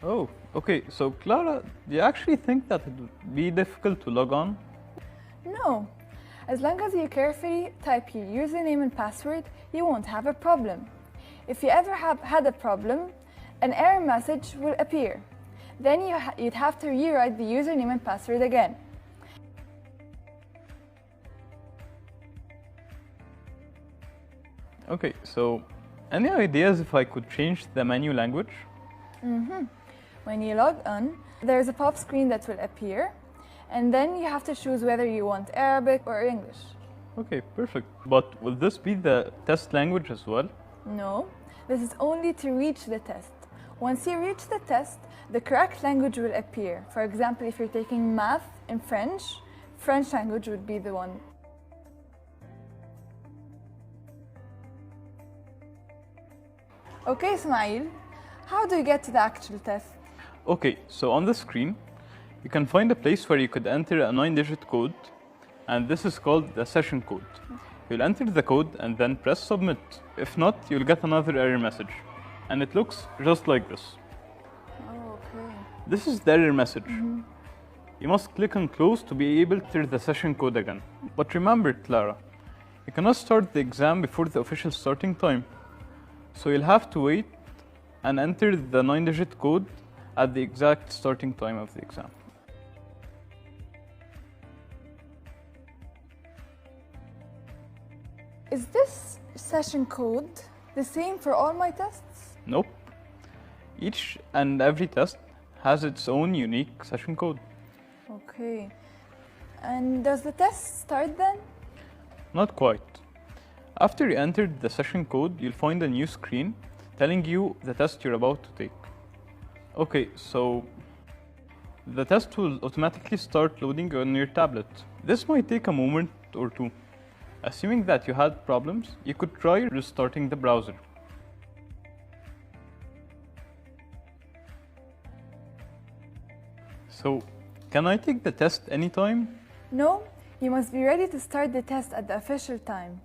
Oh, okay. So, Clara, do you actually think that it would be difficult to log on? No. As long as you carefully type your username and password, you won't have a problem. If you ever had a problem, an error message will appear. Then you'd have to rewrite the username and password again. Okay, so any ideas if I could change the menu language? When you log on, there's a pop screen that will appear, and then you have to choose whether you want Arabic or English. Okay, perfect. But will this be the test language as well? No, this is only to reach the test. Once you reach the test, the correct language will appear. For example, if you're taking math in French, French language would be the one. Okay, Ismail, how do you get to the actual test? Okay, so on the screen, you can find a place where you could enter a 9-digit code, and this is called the session code. You'll enter the code and then press submit. If not, you'll get another error message, and it looks just like this. Oh, okay. This is the error message. You must click on close to be able to enter the session code again. But remember, Clara, you cannot start the exam before the official starting time. So you'll have to wait and enter the 9-digit code at the exact starting time of the exam. Is this session code the same for all my tests? Nope. Each and every test has its own unique session code. Okay. And does the test start then? Not quite. After you entered the session code, you'll find a new screen telling you the test you're about to take. Okay, so the test will automatically start loading on your tablet. This might take a moment or two. Assuming that you had problems, you could try restarting the browser. So, can I take the test anytime? No, you must be ready to start the test at the official time.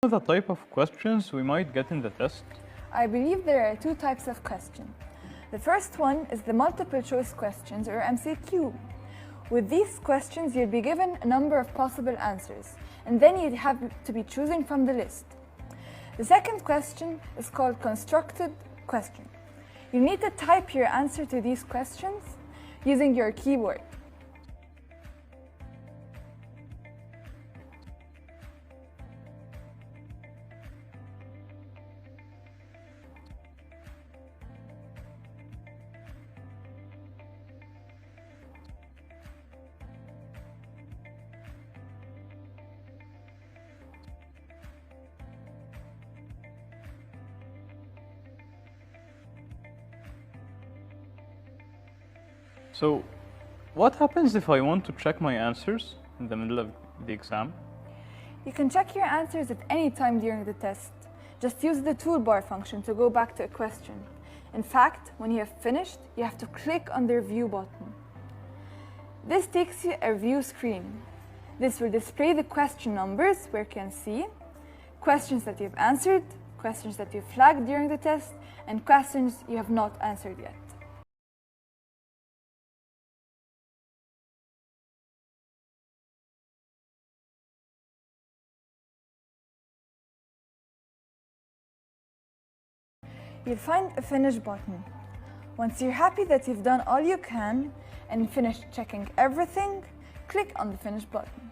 the type of questions we might get in the test? I believe there are two types of questions. The first one is the multiple choice questions, or MCQ. With these questions, you'll be given a number of possible answers, and then you'd have to be choosing from the list. The second question is called constructed question. You need to type your answer to these questions using your keyboard. So, what happens if I want to check my answers in the middle of the exam? You can check your answers at any time during the test. Just use the toolbar function to go back to a question. In fact, when you have finished, you have to click on the review button. This takes you a review screen. This will display the question numbers where you can see questions that you've answered, questions that you've flagged during the test, and questions you have not answered yet. You'll find a finish button. Once you're happy that you've done all you can and finished checking everything, click on the finish button.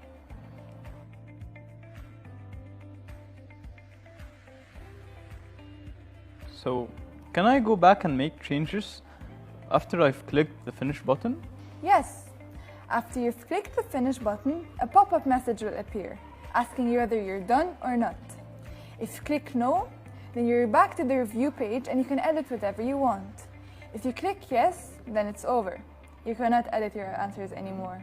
So, can I go back and make changes after I've clicked the finish button? Yes. After you've clicked the finish button, a pop-up message will appear, asking you whether you're done or not. If you click no, then you're back to the review page and you can edit whatever you want. If you click yes, then it's over. You cannot edit your answers anymore.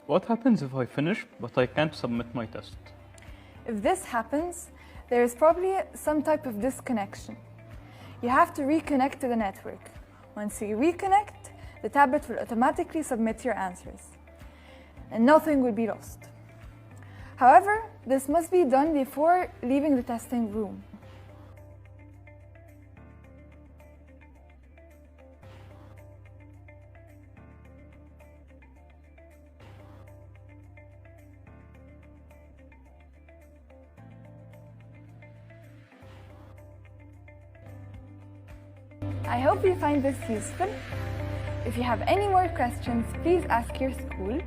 What happens if I finish but I can't submit my test? If this happens, there is probably some type of disconnection. You have to reconnect to the network. Once you reconnect, the tablet will automatically submit your answers, and nothing will be lost. However, this must be done before leaving the testing room. I hope you find this useful. If you have any more questions, please ask your school.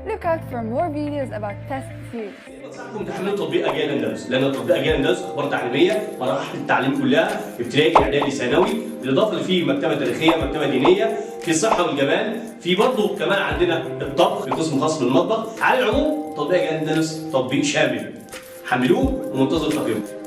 Look out for more videos about test series. بنصحكم تحملوا تطبيق اجيال الاندلس، لان تطبيق اجيال الاندلس اخبار تعليميه مراحل التعليم كلها ابتدائي اعدادي ثانوي، بالاضافه اللي فيه مكتبه تاريخيه، مكتبه دينيه، في الصحه والجمال، في برضه كمان عندنا الطبخ في قسم خاص بالمطبخ. على العموم تطبيق اجيال الاندلس تطبيق شامل. حملوه ومنتظر تقييمه.